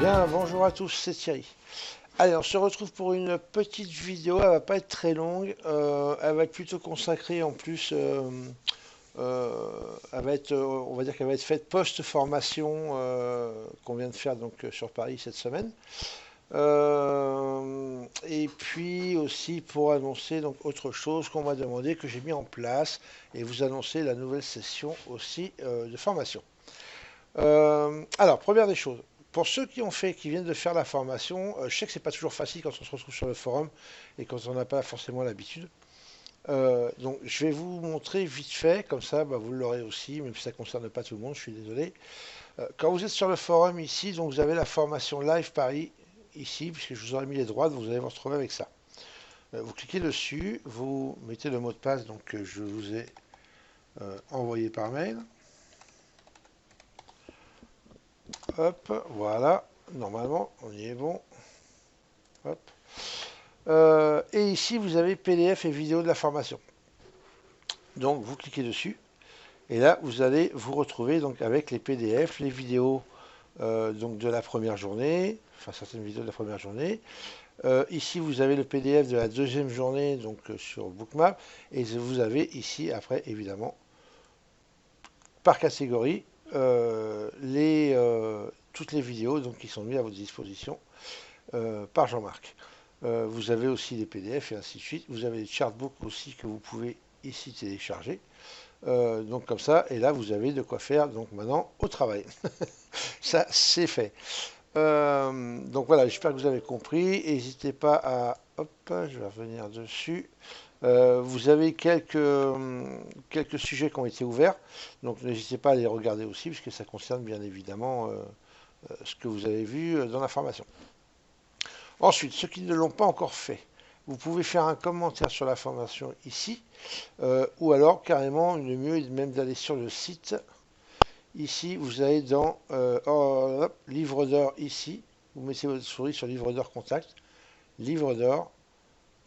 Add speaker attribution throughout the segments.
Speaker 1: Bien, bonjour à tous, c'est Thierry. Allez, on se retrouve pour une petite vidéo, elle va pas être très longue, elle va être plutôt consacrée en plus, elle va être, on va dire qu'elle va être faite post-formation qu'on vient de faire donc sur Paris cette semaine. Et puis aussi pour annoncer donc autre chose qu'on m'a demandé, que j'ai mis en place, et vous annoncer la nouvelle session aussi de formation. Alors, première des choses, pour ceux qui viennent de faire la formation, je sais que c'est pas toujours facile quand on se retrouve sur le forum et quand on n'a pas forcément l'habitude. Donc, je vais vous montrer vite fait, comme ça, bah, vous l'aurez aussi, même si ça ne concerne pas tout le monde, je suis désolé. Quand vous êtes sur le forum ici, donc vous avez la formation Live Paris ici, puisque je vous aurais mis les droits, donc vous allez vous retrouver avec ça. Vous cliquez dessus, vous mettez le mot de passe donc, que je vous ai envoyé par mail. Hop, voilà. Normalement, on y est bon. Hop. Et ici, vous avez PDF et vidéo de la formation. Donc, vous cliquez dessus. Et là, vous allez vous retrouver donc avec les PDF, les vidéos donc de la première journée, enfin certaines vidéos de la première journée. Ici, vous avez le PDF de la deuxième journée donc sur Bookmap. Et vous avez ici, après, évidemment, par catégorie, toutes les vidéos donc, qui sont mises à votre disposition par Jean-Marc. Vous avez aussi des PDF et ainsi de suite. Vous avez les chartbooks aussi que vous pouvez ici télécharger. Donc comme ça, et là vous avez de quoi faire donc maintenant au travail. Ça c'est fait. Donc voilà, j'espère que vous avez compris. N'hésitez pas à... Hop, je vais revenir dessus. Vous avez quelques sujets qui ont été ouverts. Donc n'hésitez pas à les regarder aussi, puisque ça concerne bien évidemment ce que vous avez vu dans la formation. Ensuite, ceux qui ne l'ont pas encore fait, vous pouvez faire un commentaire sur la formation ici, ou alors carrément, le mieux est même d'aller sur le site. Ici, vous allez dans livre d'or ici, vous mettez votre souris sur livre d'or contact, livre d'or,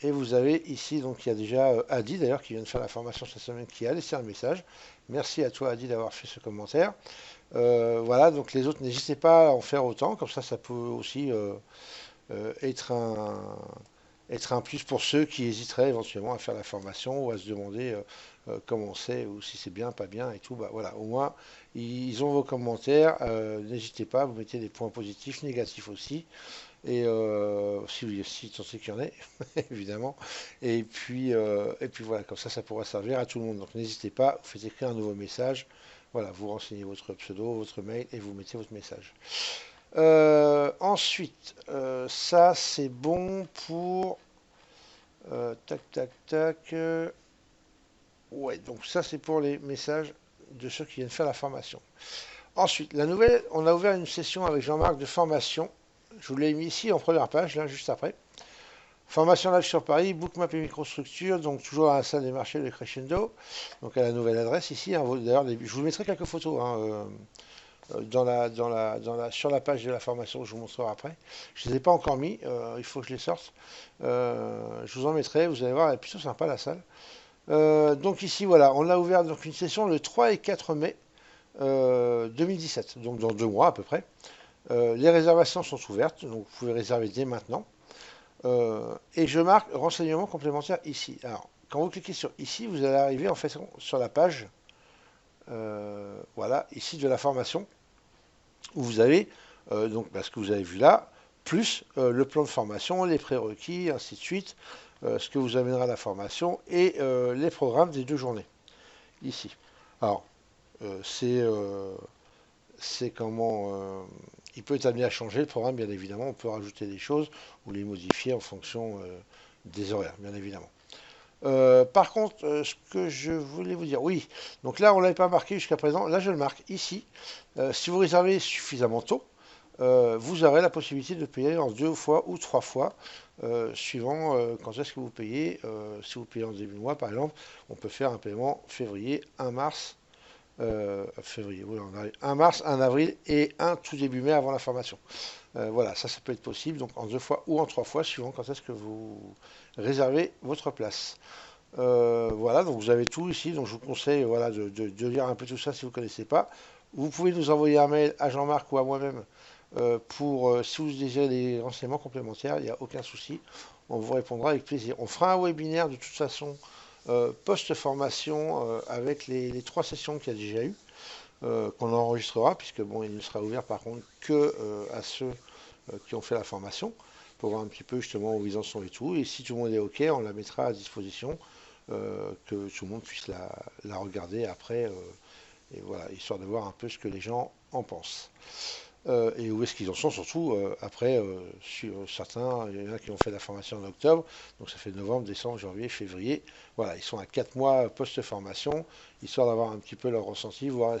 Speaker 1: et vous avez ici, donc il y a déjà Adi d'ailleurs qui vient de faire la formation cette semaine qui a laissé un message. Merci à toi Adi d'avoir fait ce commentaire. Voilà, donc les autres, n'hésitez pas à en faire autant, comme ça peut aussi être un plus pour ceux qui hésiteraient éventuellement à faire la formation ou à se demander comment c'est ou si c'est bien, pas bien et tout. Bah, voilà, au moins ils ont vos commentaires. N'hésitez pas, vous mettez des points positifs, négatifs aussi. Et si tant est qu'il y en ait, évidemment. Et puis voilà, comme ça pourra servir à tout le monde. Donc n'hésitez pas, vous faites écrire un nouveau message. Voilà, vous renseignez votre pseudo, votre mail et vous mettez votre message. Ensuite, ça c'est bon pour tac tac tac. Ouais, donc ça c'est pour les messages de ceux qui viennent faire la formation. Ensuite, la nouvelle, on a ouvert une session avec Jean-Marc de formation. Je vous l'ai mis ici en première page, là juste après. Formation live sur Paris, bookmap et microstructure, donc toujours à la salle des marchés de Crescendo, donc à la nouvelle adresse ici. Hein, d'ailleurs, je vous mettrai quelques photos. Hein, sur la page de la formation, je vous montrerai après. Je ne les ai pas encore mis, il faut que je les sorte. Je vous en mettrai, vous allez voir, elle est plutôt sympa la salle. Donc ici, voilà, on a ouvert donc, une session le 3 et 4 mai 2017, donc dans 2 mois à peu près. Les réservations sont ouvertes, donc vous pouvez réserver dès maintenant. Et je marque renseignements complémentaires ici. Alors, quand vous cliquez sur ici, vous allez arriver en fait sur la page, voilà, ici de la formation où vous avez donc ce que vous avez vu là, plus le plan de formation, les prérequis, ainsi de suite, ce que vous amènera la formation et les programmes des 2 journées, ici. Alors, c'est comment... il peut être amené à changer le programme, bien évidemment, on peut rajouter des choses ou les modifier en fonction des horaires, bien évidemment. Par contre, ce que je voulais vous dire, oui, donc là on ne l'avait pas marqué jusqu'à présent, là je le marque ici. Si vous réservez suffisamment tôt, vous aurez la possibilité de payer en 2 fois ou 3 fois, suivant quand est-ce que vous payez. Si vous payez en début de mois, par exemple, on peut faire un paiement février, 1 mars, février, oui, on arrive, 1 mars, 1 avril et un tout début mai avant la formation. Voilà, ça peut être possible, donc en 2 fois ou en 3 fois, suivant quand est-ce que vous réservez votre place. Voilà, donc vous avez tout ici, donc je vous conseille voilà, de lire un peu tout ça si vous ne connaissez pas. Vous pouvez nous envoyer un mail à Jean-Marc ou à moi-même Si vous désirez des renseignements complémentaires, il n'y a aucun souci. On vous répondra avec plaisir. On fera un webinaire de toute façon post-formation avec les 3 sessions qu'il y a déjà eu, qu'on enregistrera, puisque bon, il ne sera ouvert par contre que à ceux qui ont fait la formation, pour voir un petit peu justement où ils en sont et tout. Et si tout le monde est OK, on la mettra à disposition, que tout le monde puisse la regarder après, et voilà, histoire de voir un peu ce que les gens en pensent. Et où est-ce qu'ils en sont surtout après sur certains, il y en a qui ont fait la formation en octobre, donc ça fait novembre, décembre, janvier, février. Voilà, ils sont à 4 mois post-formation, histoire d'avoir un petit peu leur ressenti, voir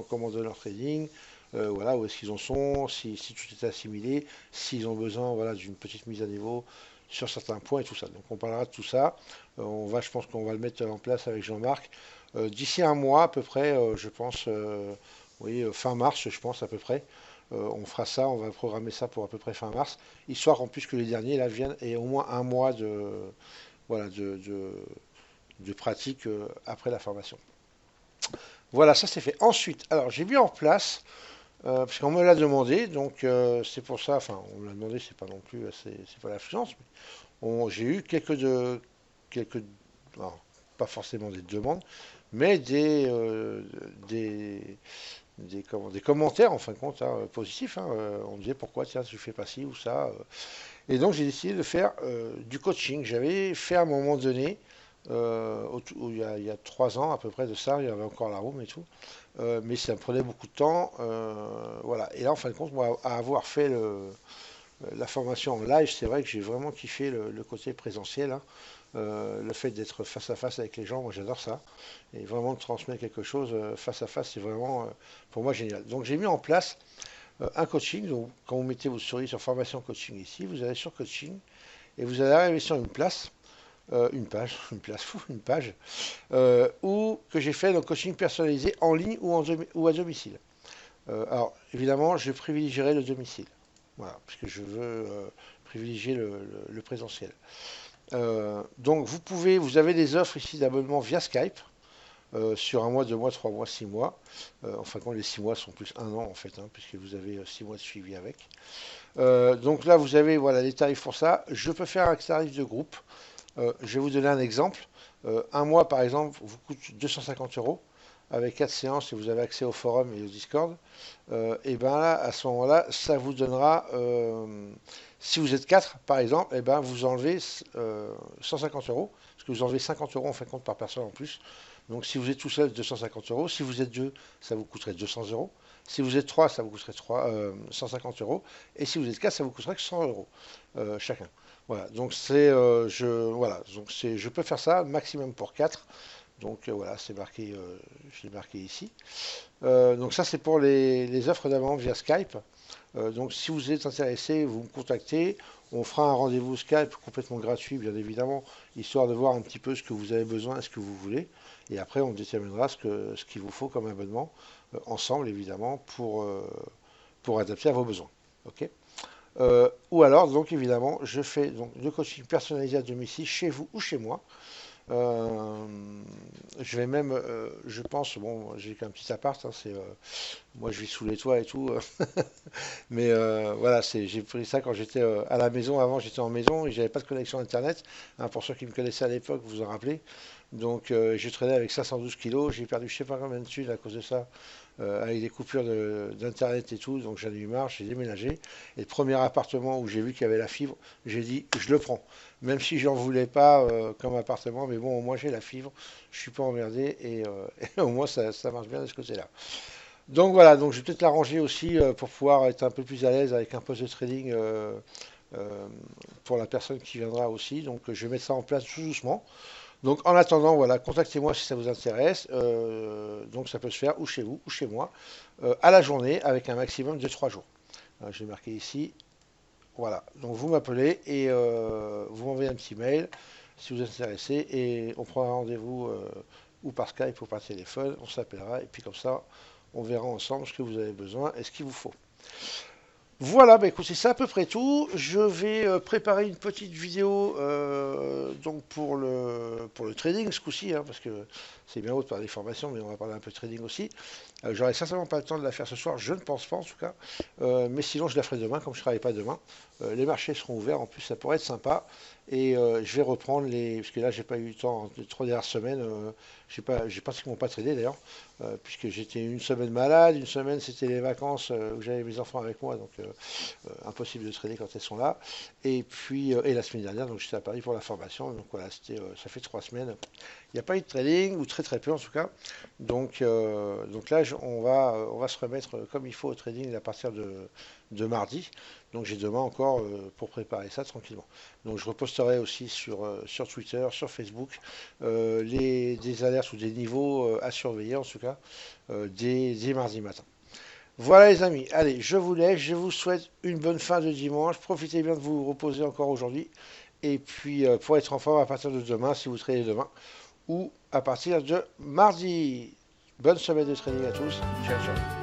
Speaker 1: comment donne leur trading, voilà, où est-ce qu'ils en sont, si tout est assimilé, s'ils ont besoin voilà, d'une petite mise à niveau sur certains points et tout ça. Donc on parlera de tout ça. Je pense qu'on va le mettre en place avec Jean-Marc d'ici un mois à peu près, je pense, oui, fin mars, je pense à peu près. On fera ça, on va programmer ça pour à peu près fin mars, histoire en plus que les derniers là viennent et au moins un mois voilà, de pratique après la formation. Voilà, ça c'est fait. Ensuite, alors j'ai mis en place, parce qu'on me l'a demandé, donc c'est pour ça, enfin on me l'a demandé, c'est pas non plus, c'est pas l'affluence, mais j'ai eu quelques, alors, pas forcément des demandes, mais des commentaires en fin de compte hein, positifs. Hein, on disait pourquoi tiens tu fais pas ci ou ça. Et donc j'ai décidé de faire du coaching. J'avais fait à un moment donné, il y a 3 ans à peu près de ça, il y avait encore la room et tout. Mais ça me prenait beaucoup de temps. Voilà. Et là en fin de compte, moi, à avoir fait la formation en live, c'est vrai que j'ai vraiment kiffé le côté présentiel. Hein. Le fait d'être face à face avec les gens, moi j'adore ça. Et vraiment de transmettre quelque chose face à face, c'est vraiment pour moi génial. Donc j'ai mis en place un coaching. Donc quand vous mettez votre souris sur formation coaching ici, vous allez sur coaching et vous allez arriver sur une page, une page, où que j'ai fait le coaching personnalisé en ligne ou à domicile. Alors évidemment, je privilégierai le domicile. Voilà, parce que je veux privilégier le présentiel. Donc vous avez des offres ici d'abonnement via Skype sur un mois, 2 mois, 3 mois, 6 mois. Enfin, quand les 6 mois sont plus 1 an en fait, hein, puisque vous avez 6 mois de suivi avec. Donc là, vous avez voilà les tarifs pour ça. Je peux faire un tarif de groupe. Je vais vous donner un exemple. Un mois, par exemple, vous coûte 250 euros avec 4 séances et vous avez accès au forum et au Discord. Et bien là, à ce moment-là, ça vous donnera, si vous êtes 4 par exemple, et ben vous enlevez 150 euros, parce que vous enlevez 50 euros en fin de compte par personne en plus. Donc si vous êtes tout seul, 250 euros. Si vous êtes 2, ça vous coûterait 200 euros. Si vous êtes 3, ça vous coûterait 150 euros. Et si vous êtes 4, ça vous coûterait que 100 euros chacun. Voilà, donc je peux faire ça maximum pour 4. Donc voilà, c'est marqué, je l'ai marqué ici. Donc ça c'est pour les offres d'abonnement via Skype. Donc si vous êtes intéressé, vous me contactez. On fera un rendez-vous Skype complètement gratuit, bien évidemment, histoire de voir un petit peu ce que vous avez besoin et ce que vous voulez. Et après, on déterminera ce qu'il vous faut comme abonnement, ensemble, évidemment, pour adapter à vos besoins. Ok. Ou alors, donc évidemment, je fais donc le coaching personnalisé à domicile chez vous ou chez moi. Euh, je vais même, je pense, bon, j'ai qu'un petit appart, hein, moi je vis sous les toits et tout, mais voilà, j'ai pris ça quand j'étais à la maison. Avant, j'étais en maison et j'avais pas de connexion Internet. Hein, pour ceux qui me connaissaient à l'époque, vous vous en rappelez. Donc, j'ai traîné avec 512 kilos. J'ai perdu je sais pas combien de thunes à cause de ça, avec des coupures d'Internet et tout. Donc, j'en ai eu marre, j'ai déménagé. Et le premier appartement où j'ai vu qu'il y avait la fibre, j'ai dit, je le prends. Même si j'en voulais pas comme appartement, mais bon, au moins j'ai la fibre, je suis pas emmerdé et au moins ça marche bien de ce côté-là. Donc voilà, donc je vais peut-être l'arranger aussi pour pouvoir être un peu plus à l'aise avec un poste de trading euh, pour la personne qui viendra aussi. Donc je vais mettre ça en place tout doucement. Donc en attendant, voilà, contactez-moi si ça vous intéresse. Donc ça peut se faire ou chez vous ou chez moi à la journée avec un maximum de 3 jours. Je vais marquer ici. Voilà, donc vous m'appelez et vous m'envoyez un petit mail si vous êtes intéressé et on prend un rendez-vous ou par Skype ou par téléphone, on s'appellera et puis comme ça on verra ensemble ce que vous avez besoin et ce qu'il vous faut. Voilà, bah écoute, c'est ça à peu près tout. Je vais préparer une petite vidéo donc pour le trading ce coup-ci, hein, parce que c'est bien haut de parler des formations, mais on va parler un peu de trading aussi. J'aurai certainement pas le temps de la faire ce soir, je ne pense pas en tout cas. Mais sinon, je la ferai demain, comme je ne travaille pas demain. Les marchés seront ouverts, en plus ça pourrait être sympa. Et je vais reprendre les. Parce que là, j'ai pas eu le temps, les 3 dernières semaines, j'ai pratiquement pas tradé d'ailleurs, puisque j'étais une semaine malade, une semaine c'était les vacances où j'avais mes enfants avec moi, donc impossible de trader quand elles sont là. Et puis, et la semaine dernière, donc j'étais à Paris pour la formation, donc voilà, ça fait 3 semaines. Il n'y a pas eu de trading, ou très très peu en tout cas. Donc là, on va se remettre comme il faut au trading à partir de mardi. Donc j'ai demain encore pour préparer ça tranquillement. Donc je reposterai aussi sur Twitter, sur Facebook, des alertes ou des niveaux à surveiller en tout cas dès mardi matin. Voilà les amis, allez, je vous laisse, je vous souhaite une bonne fin de dimanche, profitez bien de vous reposer encore aujourd'hui, et puis pour être en forme à partir de demain, si vous travaillez demain, ou à partir de mardi. Bonne semaine de trading à tous, ciao ciao.